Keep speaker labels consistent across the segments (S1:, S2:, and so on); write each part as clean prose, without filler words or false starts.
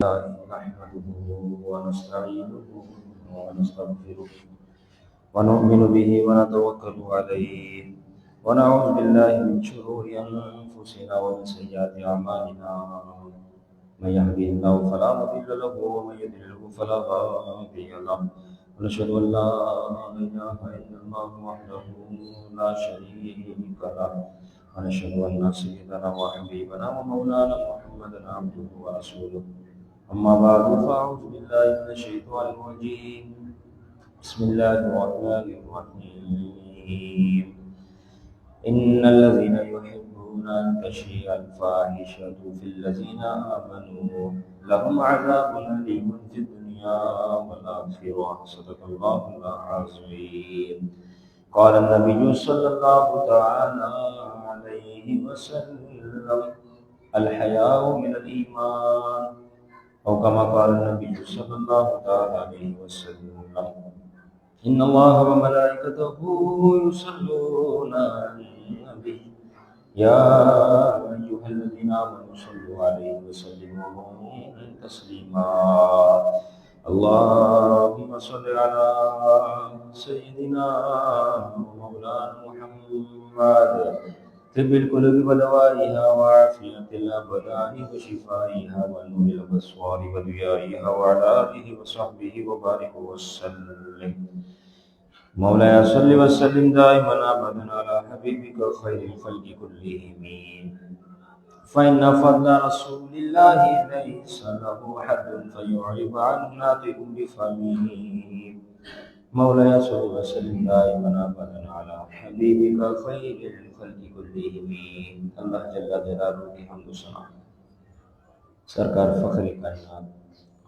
S1: نحمده ونستعينه ونستغفره ونؤمن به ونتوكل عليه ونعوذ بالله من شرور أنفسنا ومن سيئات أعمالنا من يهده الله فلا مضل له ومن يضلل فلا هادي له ونشهد أن لا إله إلا الله وحده لا شريك له ونشهد أن سيدنا وحبيبنا ومولانا محمدا عبده ورسوله أما بعد فأعوذ بالله من الشيطان الرجيم بسم الله الرحمن الرحيم إن الذين يحبون أن تشيع الفاحشة في الذين آمنوا لهم عذاب أليم في الدنيا والآخرة صدق الله العظيم قال النبي صلى الله تعالى عليه وسلم الحياء من الإيمان أو كما قال النبي صلى الله تعالى عليه وسلم إن الله وملائكته يصلون على النبي يا أيها الذين آمنوا صلوا عليه وسلموا تسليما اللهم صل على سيدنا ومولانا محمد طب القلوب ودوائها وعافية الأبدان وشفائها ونور الأبصار وضيائها وعلى آله وصحبه وبارك وسلم مولاي صل وسلم دائما أبدا على حبيبك خير الخلق كلهم فإن فضل رسول الله ليس له حد فيعرب عن ناطق بفمه مولاي صل وسلم دائما أبدا على حبيبك خير الخلق كلهم اللہ جل جلالہ کی حمد و ثنا سرکار فخر کائنات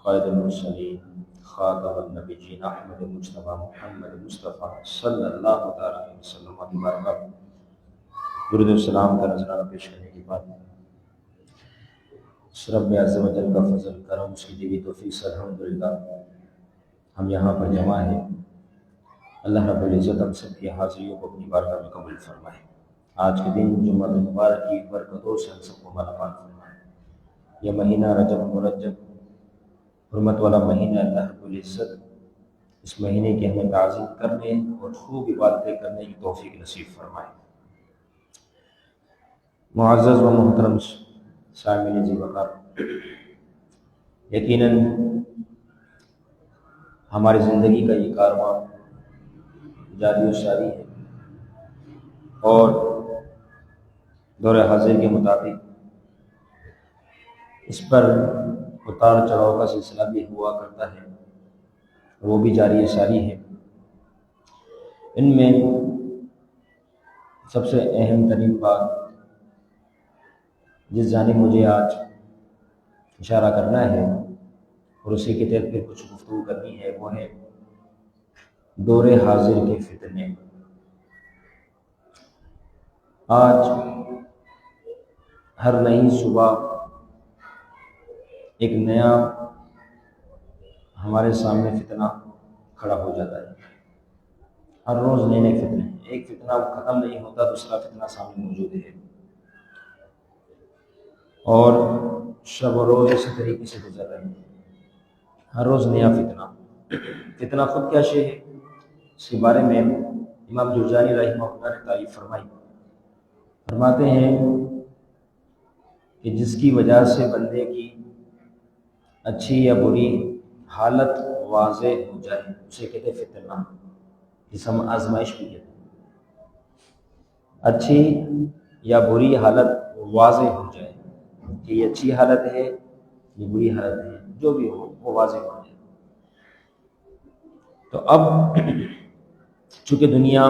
S1: قائد المرسلین خاتم النبیین احمد مجتبی محمد مصطفیٰ صلی اللہ تعالی علیہ وسلم کی بارگاہ درود و سلام کا نذرانہ پیش کرنے کے بعد رب عز و جل کا فضل کرم اس کی دی توفیق سے الحمدللہ ہم یہاں پر جمع ہیں۔ اللہ رب العزت ہم سب کی حاضریوں کو اپنی بارگاہ میں قبول فرمائے۔ آج کے دن جمعہ مبارک کی برکتوں سے ہم سب کو مالا مال فرمائے۔ یہ مہینہ رجب مرجب حرمت والا مہینہ، اللہ رب العزت اس مہینے کی ہمیں تعظیم کرنے اور خوب عبادتیں کرنے کی توفیق نصیب فرمائے۔ معزز و محترم سامعین ذی وقار، یقیناً ہماری زندگی کا یہ کارواں جاری و ساری ہے اور دور حاضر کے مطابق اس پر اتار چڑھاؤ کا سلسلہ بھی ہوا کرتا ہے، وہ بھی جاری و ساری ہے۔ ان میں سب سے اہم ترین بات جس جانب مجھے آج اشارہ کرنا ہے اور اسی کے تحت پھر کچھ گفتگو کرنی ہے، وہ ہے دور حاضر کے فتنے۔ آج ہر نئی صبح ایک نیا ہمارے سامنے فتنہ کھڑا ہو جاتا ہے۔ ہر روز نئے نئے فتنے، ایک فتنہ ختم نہیں ہوتا، دوسرا فتنہ سامنے موجود ہے اور شب و روز اسی طریقے سے گزر رہے ہیں۔ ہر روز نیا فتنہ۔ فتنہ خود کیا شے ہے، اس کے بارے میں امام جرجانی رحمہ اللہ نے تعریف فرمائی۔ فرماتے ہیں کہ جس کی وجہ سے بندے کی اچھی یا بری حالت واضح ہو جائے اسے کہتے ہیں فتنہ، جس ہم آزمائش بھی کہتے ہیں۔ اچھی یا بری حالت واضح ہو جائے کہ یہ اچھی حالت ہے یہ بری حالت ہے، جو بھی ہو وہ واضح ہو جائے۔ تو اب چونکہ دنیا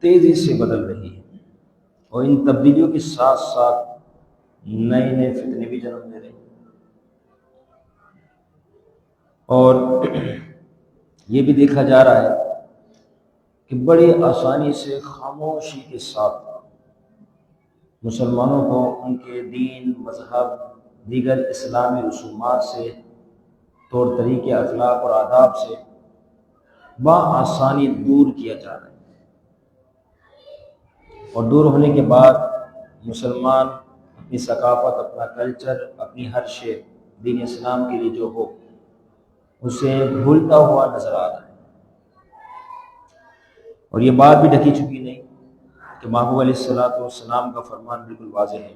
S1: تیزی سے بدل رہی ہے اور ان تبدیلیوں کے ساتھ ساتھ نئے نئے فتنے بھی جنم لے رہے ہیں، اور یہ بھی دیکھا جا رہا ہے کہ بڑی آسانی سے خاموشی کے ساتھ مسلمانوں کو ان کے دین، مذہب، دیگر اسلامی رسومات سے، طور طریقے، اخلاق اور آداب سے بآسانی دور کیا جا رہا ہے، اور دور ہونے کے بعد مسلمان اپنی ثقافت، اپنا کلچر، اپنی ہر شے دین اسلام کے لیے جو ہو اسے بھولتا ہوا نظر آ رہا ہے۔ اور یہ بات بھی ڈھکی چکی نہیں کہ محبوب علیہ الصلوۃ والسلام کا فرمان بالکل واضح ہے۔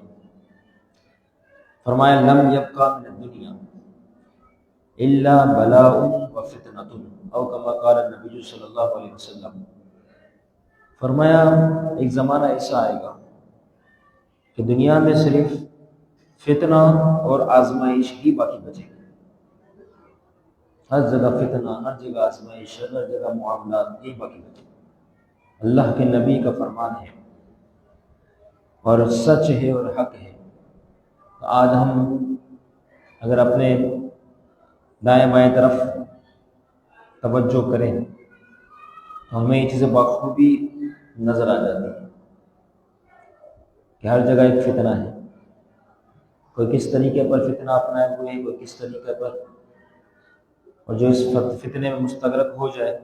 S1: فرمایا لم یبقى من الدنیا الا بلاء وفتنۃ او کما قال النبی صلی اللہ علیہ وسلم۔ فرمایا ایک زمانہ ایسا آئے گا کہ دنیا میں صرف فتنہ اور آزمائش ہی باقی بچے گی۔ ہر جگہ فتنہ، ہر جگہ آزمائش، ہر جگہ معاملات، یہی باقی بچے گی۔ اللہ کے نبی کا فرمان ہے اور سچ ہے اور حق ہے۔ آج ہم اگر اپنے دائیں بائیں طرف توجہ کریں تو ہمیں یہ چیزیں بخوبی نظر آ جاتی ہیں کہ ہر جگہ ایک فتنہ ہے۔ کوئی کس طریقے پر فتنہ اپنائے ہوئے ہے، کوئی کس طریقے پر، اور جو اس فتنے میں مستغرق ہو جائے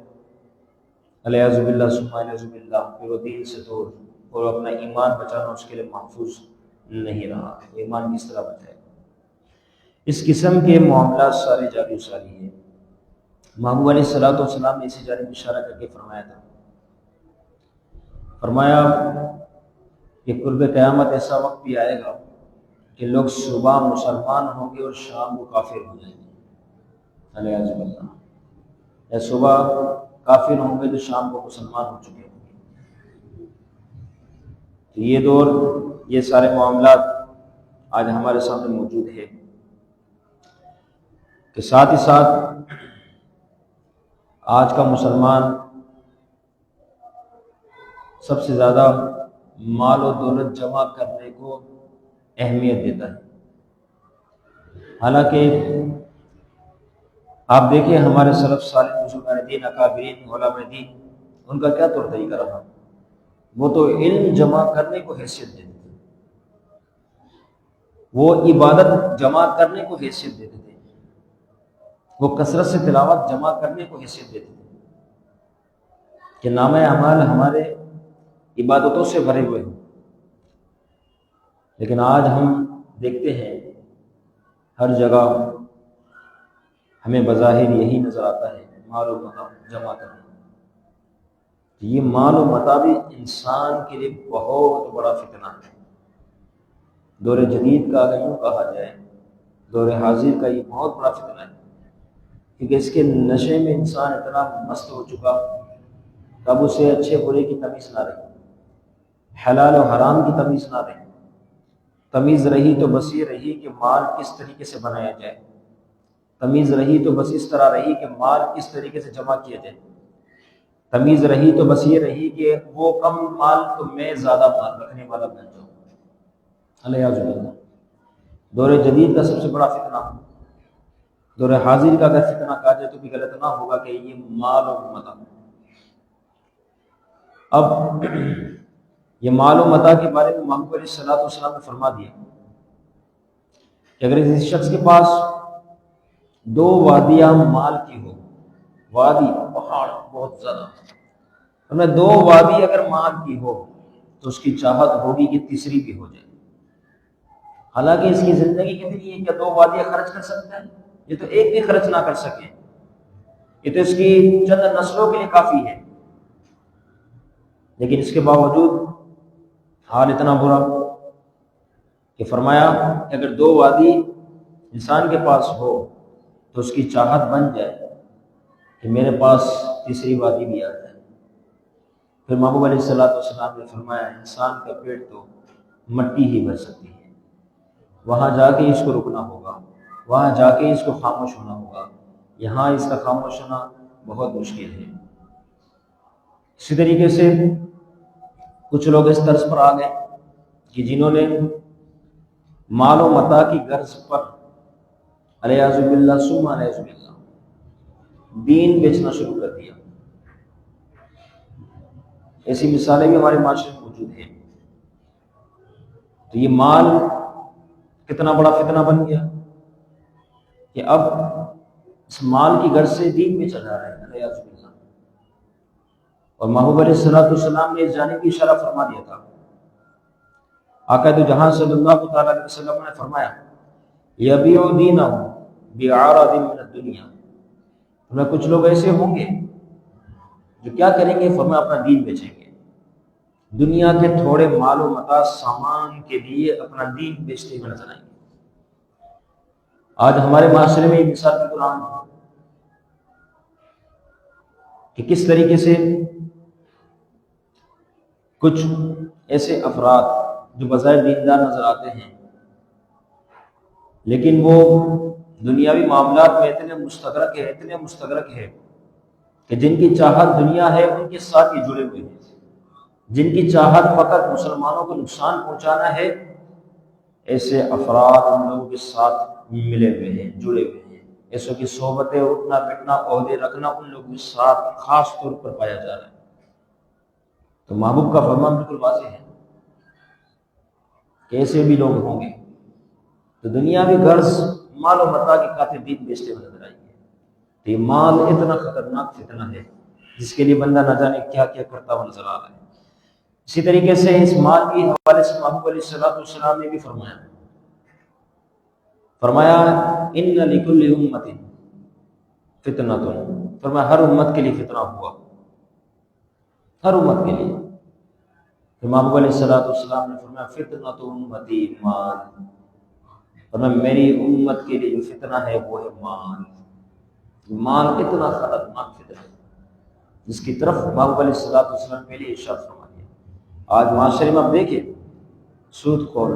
S1: الیاذ باللہ ثم الیاذ باللہ، پھر وہ دین سے دور اور اپنا ایمان بچانا اس کے لیے محفوظ نہیں رہا۔ ایمان کس طرح بچائے؟ اس قسم کے معاملات سارے جاری ساری ہیں۔ محبوب علیہ الصلوۃ والسلام نے اسی جانب اشارہ کر کے فرمایا تھا، فرمایا کہ قرب قیامت ایسا وقت بھی آئے گا کہ لوگ صبح مسلمان ہوں گے اور شام کو کافر ہو جائیں گے، الیاذ باللہ، یا صبح کافر ہوں گے تو شام کو مسلمان ہو چکے ہوں گے۔ تو یہ دور، یہ سارے معاملات آج ہمارے سامنے موجود ہے کہ ساتھ ہی ساتھ آج کا مسلمان سب سے زیادہ مال و دولت جمع کرنے کو اہمیت دیتا ہے۔ حالانکہ آپ دیکھیں ہمارے سلف صالح بزرگان دین، اکابرین، علماء دین، ان کا کیا طور طریقہ رہا؟ وہ تو علم جمع کرنے کو حیثیت دیتے تھے، وہ عبادت جمع کرنے کو حیثیت دیتے تھے، وہ کثرت سے تلاوت جمع کرنے کو حیثیت دیتے تھے کہ نامہ اعمال ہمارے عبادتوں سے بھرے ہوئے ہیں۔ لیکن آج ہم دیکھتے ہیں ہر جگہ ہمیں بظاہر یہی نظر آتا ہے، مال و متاع جمع کرنا۔ یہ مال و متاع بھی انسان کے لیے بہت بڑا فتنہ ہے۔ دور جدید کا اگر یوں کہا جائے، دور حاضر کا یہ بہت بڑا فتنہ ہے، کیونکہ اس کے نشے میں انسان اتنا مست ہو چکا کہ اب اسے اچھے برے کی تمیز نہ رہی، حلال و حرام کی تمیز نہ رہی۔ تمیز رہی تو بس یہ رہی کہ مال کس طریقے سے بنایا جائے، تمیز رہی تو بس اس طرح رہی کہ مال کس طریقے سے جمع کیا جائے، تمیز رہی تو بس یہ رہی کہ وہ کم مال تو میں زیادہ مال رکھنے والا بن جاؤں، الیاذ باللہ۔ دور جدید کا سب سے بڑا فتنہ، دور حاضر کا اگر فتنہ کہا جائے تو بھی غلط نہ ہوگا کہ یہ مال و متاع۔ اب یہ مال و متاع کے بارے میں محبوب علیہ الصلوۃ والسلام نے فرما دیا کہ اگر کسی شخص کے پاس 2 وادیاں مال کی ہو، وادی پہاڑ بہت زیادہ، ہمیں 2 وادی اگر مال کی ہو تو اس کی چاہت ہوگی کہ تیسری بھی ہو جائے۔ حالانکہ اس کی زندگی کتنی ہے، کیا 2 وادیاں خرچ کر سکتا ہے؟ یہ تو ایک بھی خرچ نہ کر سکے، یہ تو اس کی چند نسلوں کے لیے کافی ہے۔ لیکن اس کے باوجود حال اتنا برا کہ فرمایا کہ اگر 2 وادی انسان کے پاس ہو تو اس کی چاہت بن جائے کہ میرے پاس تیسری وادی بھی آ جائے۔ پھر محبوب علیہ الصلوۃ والسلام نے فرمایا انسان کا پیٹ تو مٹی ہی بھر سکتی ہے، وہاں جا کے اس کو رکنا ہوگا، وہاں جا کے اس کو خاموش ہونا ہوگا، یہاں اس کا خاموش ہونا بہت مشکل ہے۔ اسی طریقے سے کچھ لوگ اس طرز پر آ گئے کہ جنہوں نے مال و متاع کی غرض پر الیاذ باللہ ثم الیاذ باللہ دین بیچنا شروع کر دیا۔ ایسی مثالیں بھی ہمارے معاشرے میں موجود ہیں۔ تو یہ مال کتنا بڑا فتنہ بن گیا کہ اب اس مال کی غرض سے دین بیچا جا رہا ہے، الیاذ باللہ۔ اور محبوب علیہ الصلوۃ والسلام نے اس جانب کی اشارہ فرما دیا تھا۔ آقا دو جہاں صلی اللہ تعالیٰ علیہ وسلم نے فرمایا یبیع دینہ بعرض من الدنیا، میں کچھ لوگ ایسے ہوں گے جو کیا کریں گے، فرمایا اپنا دین بیچیں گے، دنیا کے تھوڑے مال و متاع سامان کے لیے اپنا دین بیچتے ہوئے نظر آئیں گے۔ آج ہمارے معاشرے میں یہ مثال بالکل عام ہے کہ کس طریقے سے کچھ ایسے افراد جو بظاہر دیندار نظر آتے ہیں لیکن وہ دنیاوی معاملات میں اتنے مستغرق ہے کہ جن کی چاہت دنیا ہے ان کے ساتھ یہ جڑے ہوئے ہیں، جن کی چاہت فقط مسلمانوں کو نقصان پہنچانا ہے، ایسے افراد ان لوگوں کے ساتھ ملے ہوئے ہیں، جڑے ہوئے ہیں، ایسوں کی صحبتیں، اٹھنا بیٹھنا، عہدے رکھنا ان لوگوں کے ساتھ خاص طور پر پایا جا رہا ہے۔ تو محبوب کا فرمان بالکل واضح ہے کہ ایسے بھی لوگ ہوں گے تو دنیاوی غرض مال و متاع کی خاطر دین بیچتے ہوئے نظر آئیں گے۔ تو یہ مال اتنا خطرناک فتنہ ہے جس کے لیے بندہ نہ جانے کیا کیا کرتا ہوا نظر آ رہا ہے۔ اسی طریقے سے اس مال کے حوالے سے محبوب علیہ السلام نے بھی فرمایا ان لکل امت فتنۃ، فرمایا ہر امت کے لیے فتنہ ہوا، ہر امت کے لیے۔ محبوب علیہ السلام نے فرمایا فتنۃ امتی مال، فرمایا میری امت کے لیے جو فتنہ ہے وہ ہے مال۔ مال اتنا خطرناک فتنہ ہے جس کی طرف محبوب علیہ السلام پہلے ارشاد فرما دیا۔ آج معاشرے میں آپ دیکھیں سود خور،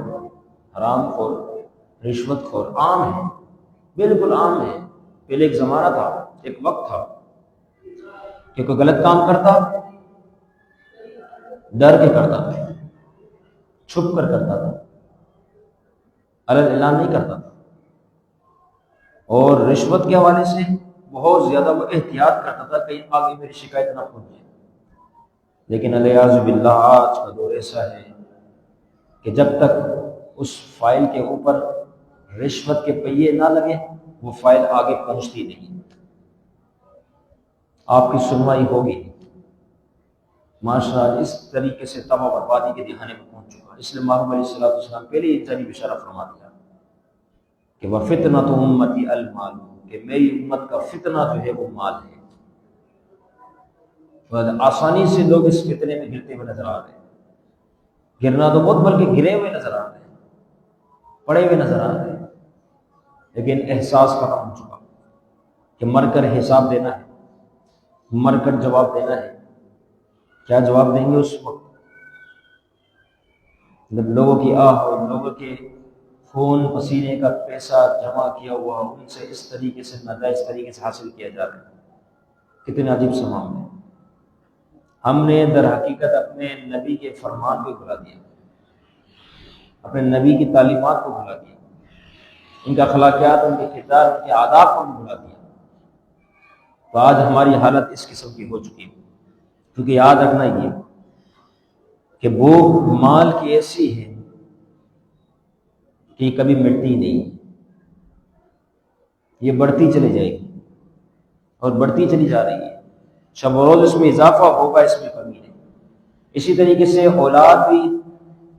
S1: حرام خور، رشوت خور عام ہے، بالکل عام ہے۔ پہلے ایک زمانہ تھا، ایک وقت تھا کہ کوئی غلط کام کرتا ڈر کے کرتا تھا، چھپ کر کرتا تھا، اعلان نہیں کرتا تھا، اور رشوت کے حوالے سے بہت زیادہ وہ احتیاط کرتا تھا کہیں آگے میری شکایت نہ پہنچ جائے۔ لیکن الیاذ باللہ آج کا دور ایسا ہے کہ جب تک اس فائل کے اوپر رشوت کے پہیے نہ لگے وہ فائل آگے پہنچتی نہیں، آپ کی سنوائی ہوگی۔ معاشرہ اس طریقے سے تباہ بربادی کے دہانے میں پہنچ چکا، اس لیے محمد علیہ السلام پہلے انسانی بشارہ فرما دیا کہ وَفِتْنَةُ أُمَّتِي الْمَالُ، کہ میری امت کا فتنہ جو ہے وہ مال ہے۔ بہت آسانی سے لوگ اس فتنے میں گرتے ہوئے نظر آ رہے ہیں، گرنا تو بہت بلکہ گرے ہوئے نظر آ رہے ہیں، پڑے ہوئے نظر آ رہے ہیں، لیکن احساس ختم ہو چکا کہ مر کر حساب دینا ہے، مر کر جواب دینا ہے۔ کیا جواب دیں گے اس وقت جب لوگوں کی آہ اور لوگوں کے خون پسینے کا پیسہ جمع کیا ہوا ان سے اس طریقے سے ناجائز طریقے سے حاصل کیا جا رہا ہے؟ کتنے عجیب سا معاملہ ہے۔ ہم نے در حقیقت اپنے نبی کے فرمان کو بھلا دیا، اپنے نبی کی تعلیمات کو بھلا دیا، ان کے اخلاقیات، ان کے کردار، ان کے آداب کو بھلا دیا۔ تو آج ہماری حالت اس قسم کی ہو چکی ہے، کیونکہ یاد رکھنا یہ کہ وہ مال کی ایسی ہے کہ یہ کبھی مٹتی نہیں، یہ بڑھتی چلی جائے گی اور بڑھتی چلی جا رہی ہے، شب و روز اس میں اضافہ ہوگا، اس میں کمی نہیں۔ اسی طریقے سے اولاد بھی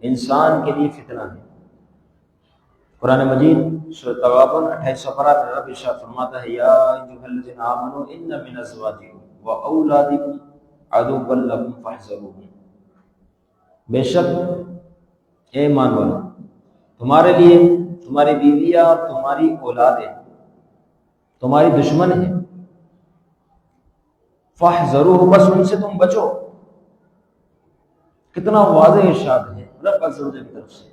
S1: انسان کے لیے فتنہ ہے۔ قرآن مجید سورۃ تغابن 28 سپارہ میں رب ارشاد فرماتا ہے یا ایھا الذین آمنوا ان من ازواجکم واولادکم عدوا لکم فاحذروہم، بے شک اے ایمان والو تمہارے لیے تمہاری بیویاں اور تمہاری اولادیں تمہاری دشمن ہیں، فاحذروہ، بس ان سے تم بچو۔ کتنا واضح ارشاد ہے رب عز و جل کی طرف سے،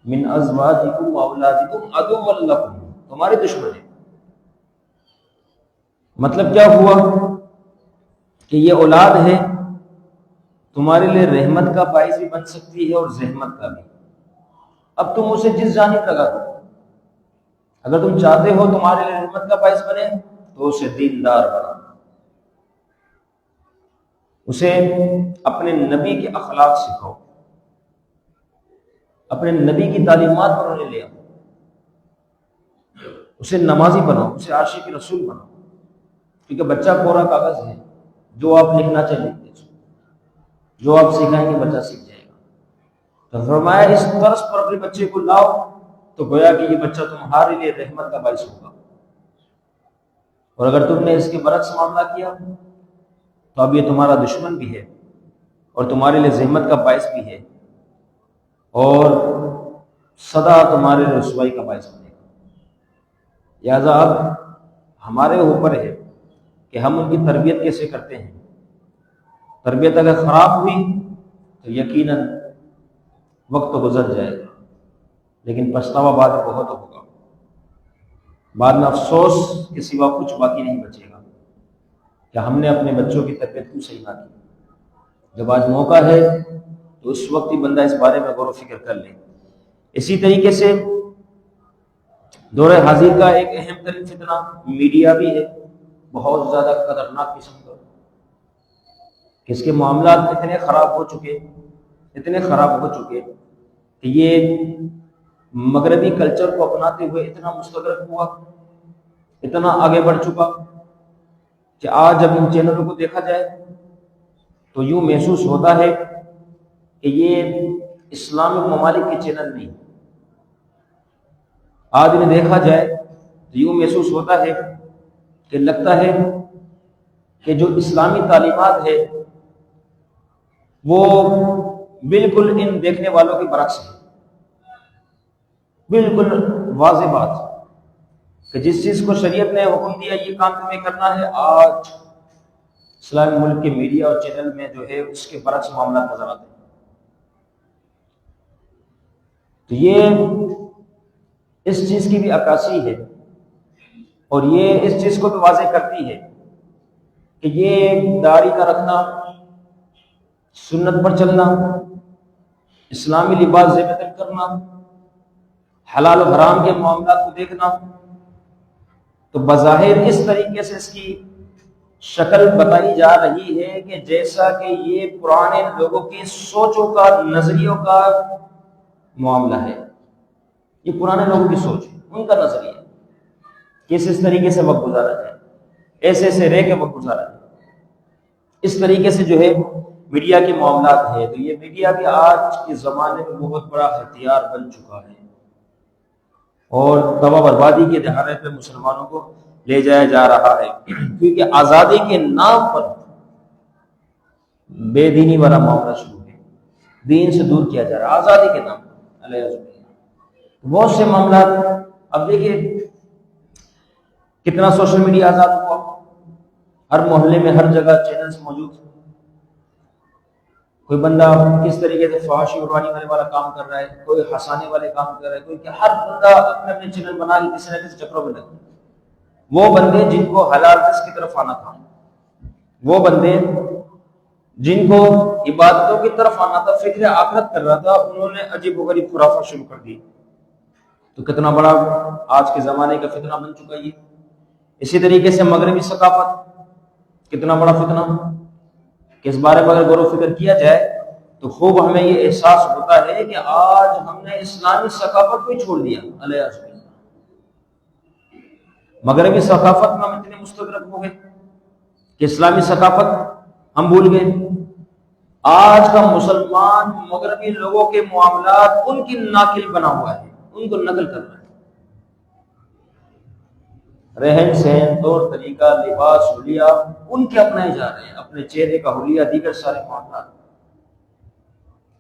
S1: من ازواجکم واولادکم عدوا لکم، تمہارے دشمن ہیں۔ مطلب کیا ہوا کہ یہ اولاد ہے تمہارے لیے رحمت کا باعث بھی بن سکتی ہے اور زحمت کا بھی۔ اب تم اسے جس جانب لگا دو، اگر تم چاہتے ہو تمہارے لیے رحمت کا باعث بنے تو اسے دیندار بنا، اسے اپنے نبی کے اخلاق سکھاؤ، اپنے نبی کی تعلیمات پر انہیں لے آؤ، اسے نمازی بناؤ، اسے عاشق رسول بناؤ، کیونکہ بچہ کوڑا کاغذ ہے، جو آپ لکھنا چاہیں لکھ دیجیے، جو آپ سکھائیں گے بچہ سیکھ جائے گا۔ تو فرمایا اس طرز پر اپنے بچے کو لاؤ تو گویا کہ یہ بچہ تمہارے لیے رحمت کا باعث ہوگا، اور اگر تم نے اس کے برعکس معاملہ کیا تو اب یہ تمہارا دشمن بھی ہے اور تمہارے لیے زحمت کا باعث بھی ہے، اور سدا تمہارے رسوائی کا باعث بنے گا۔ لہٰذا اب ہمارے اوپر ہے کہ ہم ان کی تربیت کیسے کرتے ہیں۔ تربیت اگر خراب ہوئی تو یقیناً وقت تو گزر جائے گا، لیکن پچھتاوا بعد میں بہت ہوگا، بعد میں افسوس کے سوا کچھ باقی نہیں بچے گا کہ ہم نے اپنے بچوں کی تربیت کیوں صحیح نہ کی۔ جب آج موقع ہے تو اس وقت ہی بندہ اس بارے میں غور و فکر کر لے۔ اسی طریقے سے دور حاضر کا ایک اہم ترین فتنہ میڈیا بھی ہے، بہت زیادہ خطرناک قسم کا، کہ اس کے معاملات اتنے خراب ہو چکے کہ یہ مغربی کلچر کو اپناتے ہوئے اتنا مستدرک ہوا، اتنا آگے بڑھ چکا کہ آج جب ان چینلوں کو دیکھا جائے تو یوں محسوس ہوتا ہے کہ یہ اسلامک ممالک کے چینل نہیں۔ آج انہیں دیکھا جائے تو یوں محسوس ہوتا ہے کہ لگتا ہے کہ جو اسلامی تعلیمات ہے وہ بالکل ان دیکھنے والوں کے برعکس ہے۔ بالکل واضح بات کہ جس چیز کو شریعت نے حکم دیا یہ کام تمہیں کرنا ہے، آج اسلامی ملک کے میڈیا اور چینل میں جو ہے اس کے برعکس معاملات نظر آتے ہیں۔ تو یہ اس چیز کی بھی عکاسی ہے، اور یہ اس چیز کو بھی واضح کرتی ہے کہ یہ داڑھی کا رکھنا، سنت پر چلنا، اسلامی لباس زیب تن کرنا، حلال و حرام کے معاملات کو دیکھنا، تو بظاہر اس طریقے سے اس کی شکل بتائی جا رہی ہے کہ جیسا کہ یہ پرانے لوگوں کی سوچوں کا، نظریوں کا معاملہ ہے۔ یہ پرانے لوگوں کی سوچ ہے، ان کا نظریہ کہ اس طریقے سے وقت گزارا جائے، ایسے رہ کے وقت گزارا جائے۔ اس طریقے سے جو ہے میڈیا کے معاملات ہے، تو یہ میڈیا بھی آج کے زمانے میں بہت بڑا ہتھیار بن چکا ہے، اور تباہ بربادی کے دہانے پہ مسلمانوں کو لے جایا جا رہا ہے، کیونکہ آزادی کے نام پر بے دینی والا معاملہ شروع ہے، دین سے دور کیا جا رہا ہے آزادی کے نام پر، علیہ وسلم۔ بہت سے معاملات اب دیکھیے کتنا سوشل میڈیا آزاد ہوا، ہر محلے میں ہر جگہ چینلز موجود، کوئی بندہ کس طریقے سے فحاشی اڑانے والا کام کر رہا ہے، کوئی ہنسانے والے کام کر رہا ہے، کوئی کہ ہر بندہ اپنے اپنے چینل بنا کے کسی نہ کسی چکروں میں لگے۔ وہ بندے جن کو حلال رزق کی طرف آنا تھا، وہ بندے جن کو عبادتوں کی طرف آنا تھا، فکر آخرت کر رہا تھا، انہوں نے عجیب و غریب خرافات شروع کر دی۔ تو کتنا بڑا آج کے زمانے کا فتنہ بن چکا یہ۔ اسی طریقے سے مغربی ثقافت کتنا بڑا فتنہ، کہ اس بارے میں اگر غور و فکر کیا جائے تو خوب ہمیں یہ احساس ہوتا ہے کہ آج ہم نے اسلامی ثقافت کو ہی چھوڑ دیا، علیہ وسلم۔ مغربی ثقافت میں ہم اتنے مستغرق ہو گئے کہ اسلامی ثقافت ہم بھول گئے۔ آج کا مسلمان مغربی لوگوں کے معاملات ان کی ناقل بنا ہوا ہے، ان کو نقل کر رہا ہے، رہن سہن، طور طریقہ، لباس، حلیہ ان کے اپنائے جا رہے ہیں، اپنے چہرے کا حلیہ، دیگر سارے معاملات،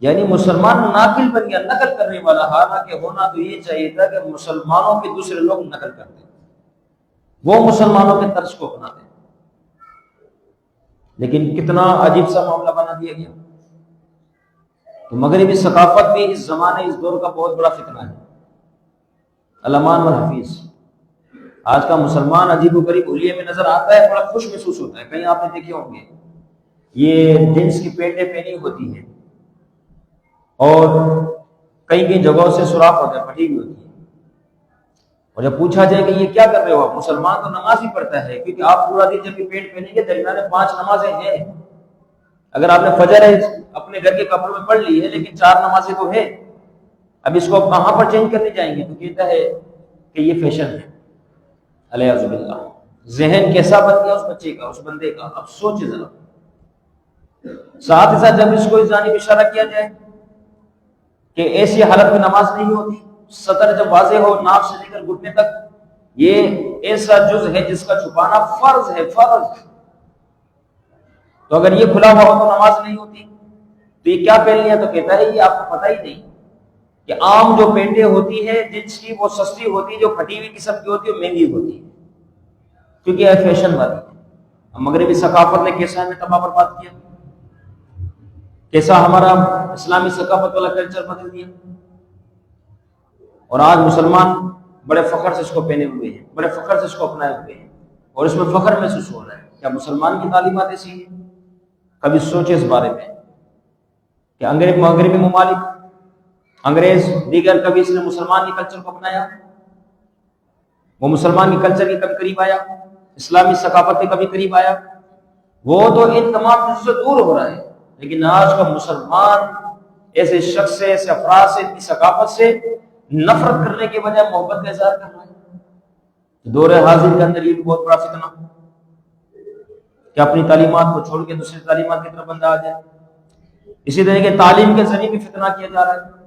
S1: یعنی مسلمان ناقل بن گیا، نقل کرنے والا۔ حالانکہ ہونا تو یہ چاہیے تھا کہ مسلمانوں کے دوسرے لوگ نقل کرتے، وہ مسلمانوں کے طرز کو اپناتے، لیکن کتنا عجیب سا معاملہ بنا دیا گیا۔ تو مغربی ثقافت بھی اس زمانے، اس دور کا بہت بڑا فتنہ ہے، الامان والحفیظ۔ آج کا مسلمان عجیب و غریب حلیے میں نظر آتا ہے، بڑا خوش محسوس ہوتا ہے۔ کہیں آپ نے دیکھے ہوں گے یہ جنس کی پینٹیں پہنی ہوتی ہیں، اور کئی جگہوں سے سوراخ ہوتا ہے، پھٹی ہوئی ہوتی ہے، اور جب پوچھا جائے کہ یہ کیا کر رہے ہو آپ، مسلمان تو نماز ہی پڑھتا ہے، کیونکہ آپ پورا دن جب یہ پینٹ پہنیں گے درمیان میں 5 نمازیں ہیں۔ اگر آپ نے فجر اپنے گھر کے کپڑوں میں پڑھ لی ہے، لیکن 4 نمازیں تو ہے، اب اس کو کہاں پر چینج کرنے جائیں گے؟ تو کہتا ہے کہ یہ فیشن ہے، علیہ باللہ۔ ذہن کیسا بن گیا اس بچے کا، اس بندے کا، اب سوچے ذرا۔ ساتھ ہی ساتھ جب اس کو اس جانب اشارہ کیا جائے کہ ایسی حالت میں نماز نہیں ہوتی، سطر جب واضح ہو ناف سے لے کر گھٹنے تک، یہ ایسا جز ہے جس کا چھپانا فرض ہے، فرض۔ تو اگر یہ کھلا ہوا ہو تو نماز نہیں ہوتی۔ تو یہ کیا پہن لیا؟ تو کہتا ہے یہ آپ کو پتہ ہی نہیں کہ عام جو پینٹیں ہوتی ہے جنس کی وہ سستی ہوتی ہے، جو پھٹی ہوئی قسم کی ہوتی ہے وہ مہنگی ہوتی ہے، کیونکہ یہ فیشن والی ہے۔ مغربی ثقافت نے کیسا ہمیں تباہ برباد کیا، کیسا ہمارا اسلامی ثقافت والا کلچر بدل دیا، اور آج مسلمان بڑے فخر سے اس کو پہنے ہوئے ہیں، بڑے فخر سے اس کو اپنائے ہوئے ہیں، اور اس میں فخر محسوس ہو رہا ہے۔ کیا مسلمان کی تعلیمات ایسی ہیں؟ کبھی سوچے اس بارے میں کہ مغربی ممالک، انگریز دیگر، کبھی اس نے مسلمان کے کلچر کو اپنایا؟ وہ مسلمان کے کلچر کے کبھی قریب آیا؟ اسلامی ثقافت کے کبھی قریب آیا؟ وہ تو ان تمام چیزوں سے دور ہو رہا ہے۔ لیکن آج کا مسلمان ایسے شخص سے، ایسے افراد سے، ان کی ثقافت سے نفرت کرنے کے بجائے محبت کا اظہار کر رہا ہے۔ دور حاضر کے اندر یہ بھی بہت بڑا فتنہ کہ اپنی تعلیمات کو چھوڑ کے دوسری تعلیمات کی طرف بندہ آ جائے۔ اسی طرح کے تعلیم کے ذریعے بھی فتنہ کیا جا رہا ہے۔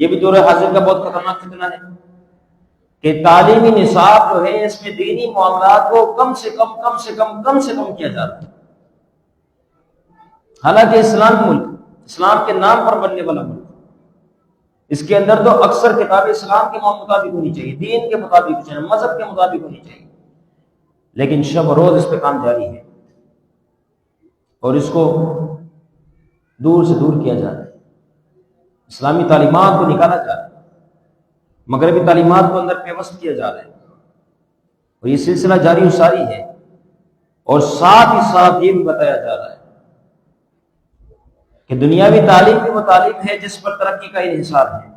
S1: یہ بھی دور حاضر کا بہت خطرناک فتنہ ہے کہ تعلیمی نصاب جو ہے اس میں دینی معاملات کو کم سے کم کیا جا رہا ہے۔ حالانکہ اسلام ملک، اسلام کے نام پر بننے والا ملک، اس کے اندر تو اکثر کتابیں اسلام کے مطابق ہونی چاہیے، دین کے مطابق، مذہب کے مطابق ہونی چاہیے، لیکن شب روز اس پہ کام جاری ہے اور اس کو دور سے دور کیا جا رہا ہے۔ اسلامی تعلیمات کو نکالا جا رہا ہے، مغربی تعلیمات کو اندر پیوست کیا جا رہا ہے، اور یہ سلسلہ جاری و ساری ہے۔ اور ساتھ ہی ساتھ یہ بھی بتایا جا رہا ہے کہ دنیاوی تعلیم بھی وہ تعلیم ہے جس پر ترقی کا انحصار ہے۔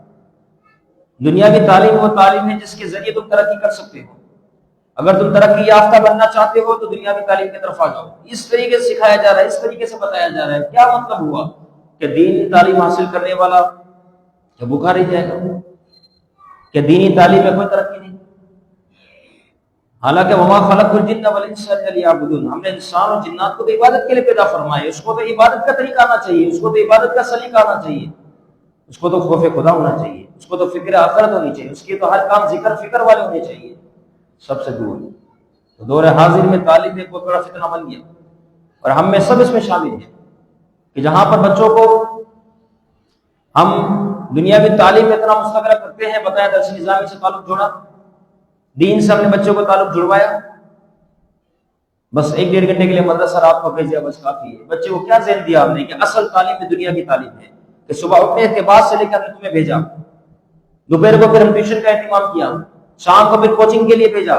S1: دنیاوی تعلیم وہ تعلیم ہے جس کے ذریعے تم ترقی کر سکتے ہو۔ اگر تم ترقی یافتہ بننا چاہتے ہو تو دنیاوی تعلیم کی طرف آ جاؤ۔ اس طریقے سے سکھایا جا رہا ہے، اس طریقے سے بتایا جا رہا ہے۔ کیا مطلب ہوا کہ دینی تعلیم حاصل کرنے والا کیا بھوکا رہ جائے گا؟ کہ دینی تعلیم میں کوئی ترقی نہیں؟ حالانکہ وما خلقت الجن والانس الا لیعبدون، ہم نے انسان اور جنات کو تو عبادت کے لیے پیدا فرمایا، اس کو تو عبادت کا طریقہ آنا چاہیے، اس کو تو عبادت کا سلیقہ آنا چاہیے، اس کو تو خوف خدا ہونا چاہیے، اس کو تو فکر آخرت ہونی چاہیے، اس کی تو ہر کام ذکر فکر والے ہونے چاہیے، سب سے دور۔ تو دور حاضر میں تعلیم ایک بہت بڑا فتنہ بن گیا، اور ہم میں سب اس میں شامل ہیں کہ جہاں پر بچوں کو ہم دنیاوی تعلیم میں اتنا مستقرہ کرتے ہیں، بتایا درس نظامی سے تعلق جوڑا، دین سے ہم نے بچوں کو تعلق جڑوایا، بس 1-1.5 گھنٹے کے لیے مدرسہ رات کو بھیج دیا، بس کافی ہے۔ بچے کو کیا ذہن دیا ہم نے کہ اصل تعلیم میں دنیا کی تعلیم ہے، کہ صبح اٹھنے کے بعد سے لے کر تمہیں بھیجا، دوپہر کو پھر ہم ٹیوشن کا اہتمام کیا، شام کو پھر کوچنگ کے لیے بھیجا،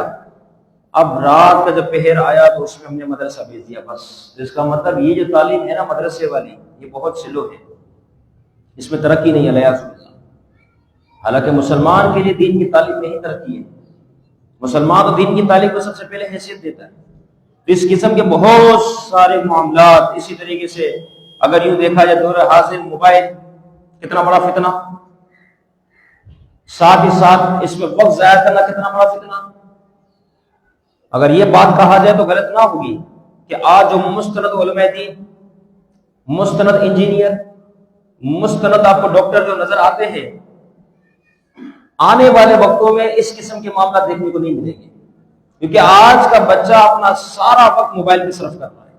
S1: اب رات کا جب پہر آیا تو اس میں ہم نے مدرسہ بھیج دیا، بس۔ جس کا مطلب یہ جو تعلیم ہے نا مدرسے والی، یہ بہت سلو ہے، اس میں ترقی نہیں ہے، الیاذ باللہ۔ حالانکہ مسلمان کے لیے دین کی تعلیم میں ہی ترقی ہے، مسلمان تو دین کی تعلیم کو سب سے پہلے حیثیت دیتا ہے۔ اس قسم کے بہت سارے معاملات، اسی طریقے سے اگر یوں دیکھا جائے دور حاضر موبائل کتنا بڑا فتنہ، ساتھ ہی ساتھ اس میں وقت ضائع کرنا کتنا بڑا فتنہ۔ اگر یہ بات کہا جائے تو غلط نہ ہوگی کہ آج جو مستند علماء دین، مستند انجینئر، مستند آپ کو ڈاکٹر جو نظر آتے ہیں، آنے والے وقتوں میں اس قسم کے معاملات دیکھنے کو نہیں ملیں گے، کیونکہ آج کا بچہ اپنا سارا وقت موبائل پہ صرف کر رہا ہے،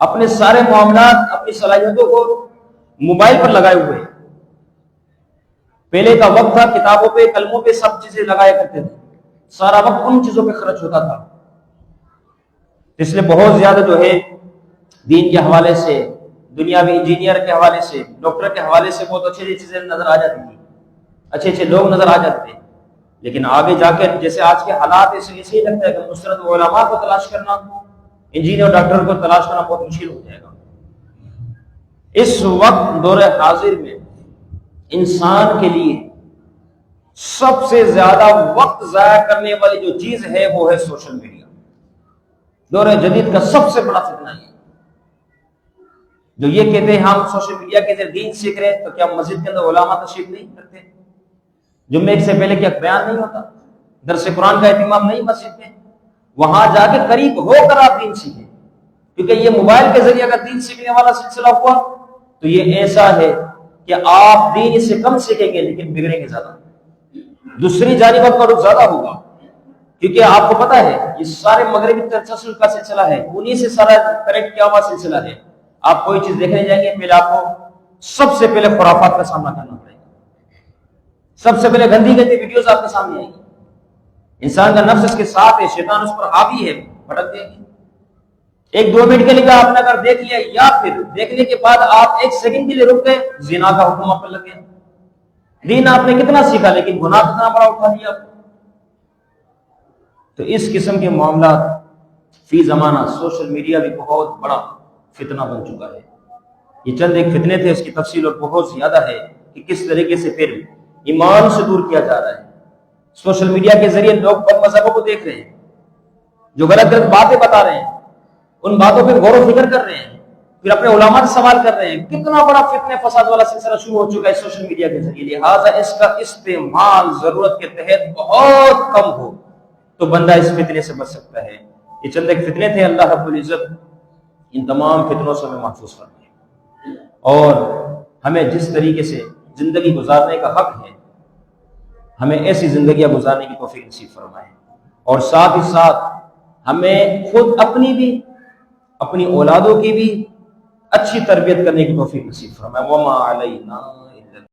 S1: اپنے سارے معاملات، اپنی صلاحیتوں کو موبائل پر لگائے ہوئے ہیں۔ پہلے کا وقت تھا کتابوں پہ، قلموں پہ سب چیزیں لگایا کرتے تھے، سارا وقت ان چیزوں پہ خرچ ہوتا تھا، اس لیے بہت زیادہ جو ہے دین کے حوالے سے، دنیاوی انجینئر کے حوالے سے، ڈاکٹر کے حوالے سے بہت اچھی چیزیں نظر آ جاتی تھی، اچھے لوگ نظر آ جاتے تھے، لیکن آگے جا کے جیسے آج کے حالات اسے ہی لگتا ہے کہ مستند علماء کو تلاش کرنا، انجینئر اور ڈاکٹر کو تلاش کرنا بہت مشکل ہو جائے گا۔ اس وقت دور حاضر میں انسان کے لیے سب سے زیادہ وقت ضائع کرنے والی جو چیز ہے وہ ہے سوشل میڈیا۔ دور جدید کا سب سے بڑا فتنہ ہے جو یہ کہتے ہیں ہم سوشل میڈیا کے ذریعے دین سیکھ رہے ہیں، تو کیا مسجد کے اندر علماء تشریف نہیں کرتے؟ جمعے سے پہلے کیا بیان نہیں ہوتا؟ درس قرآن کا اہتمام نہیں مسجد میں؟ وہاں جا کے قریب ہو کر آپ دین سیکھیں، کیونکہ یہ موبائل کے ذریعے اگر دین سیکھنے والا سلسلہ ہوا تو یہ ایسا ہے کہ آپ دین اس سے کم سیکھیں گے لیکن بگڑیں گے زیادہ، دوسری جانب آپ کا رخ زیادہ ہوگا، کیونکہ آپ کو پتا ہے یہ سارے مغربی تسلسل کا سلسلہ ہے، انہی سے سارا کریکٹ کیا ہوا سلسلہ ہے۔ آپ کوئی چیز دیکھنے جائیں گے پہلے آپ کو سب سے پہلے خرافات کا سامنا کرنا پڑے گا، سب سے پہلے گندی گندی ویڈیوز آپ کے سامنے آئیں گی، انسان کا نفس اس کے ساتھ ہے، شیطان اس پر حاوی ہے، بھٹک دیں گے۔ ایک دو منٹ کے لیے آپ نے اگر دیکھ لیا یا پھر دیکھنے کے بعد آپ ایک سیکنڈ کے لیے رک گئے، زنا کا حکم آپ پر لگ گیا۔ دین آپ نے کتنا سیکھا لیکن گناہ کتنا بڑا اٹھا دیا آپ نے۔ تو اس قسم کے معاملات فی زمانہ سوشل میڈیا بھی بہت بڑا فتنہ بن چکا ہے۔ یہ چند ایک فتنے تھے، اس کی تفصیل اور بہت زیادہ ہے کہ کس طریقے سے پھر ایمان سے دور کیا جا رہا ہے۔ سوشل میڈیا کے ذریعے لوگ بد مذہبوں کو دیکھ رہے ہیں، جو غلط غلط باتیں بتا رہے ہیں، ان باتوں پہ غور و فکر کر رہے ہیں، پھر اپنے علماء سے سوال کر رہے ہیں۔ کتنا بڑا فتنے فساد والا سلسلہ شروع ہو چکا ہے سوشل میڈیا کے ذریعے، لہٰذا اس کا استعمال ضرورت کے تحت بہت کم ہو تو بندہ اس فتنے سے بچ سکتا ہے۔ یہ چند ایک فتنے تھے، اللہ رب العزت ان تمام فتنوں سے ہمیں محفوظ فرمائے، اور ہمیں جس طریقے سے زندگی گزارنے کا حق ہے ہمیں ایسی زندگیاں گزارنے کی توفیق نصیب فرمائے، اور ساتھ ہی ساتھ ہمیں خود اپنی بھی اپنی اولادوں کی بھی اچھی تربیت کرنے کی توفیق نصیب فرمائے۔ وما علینا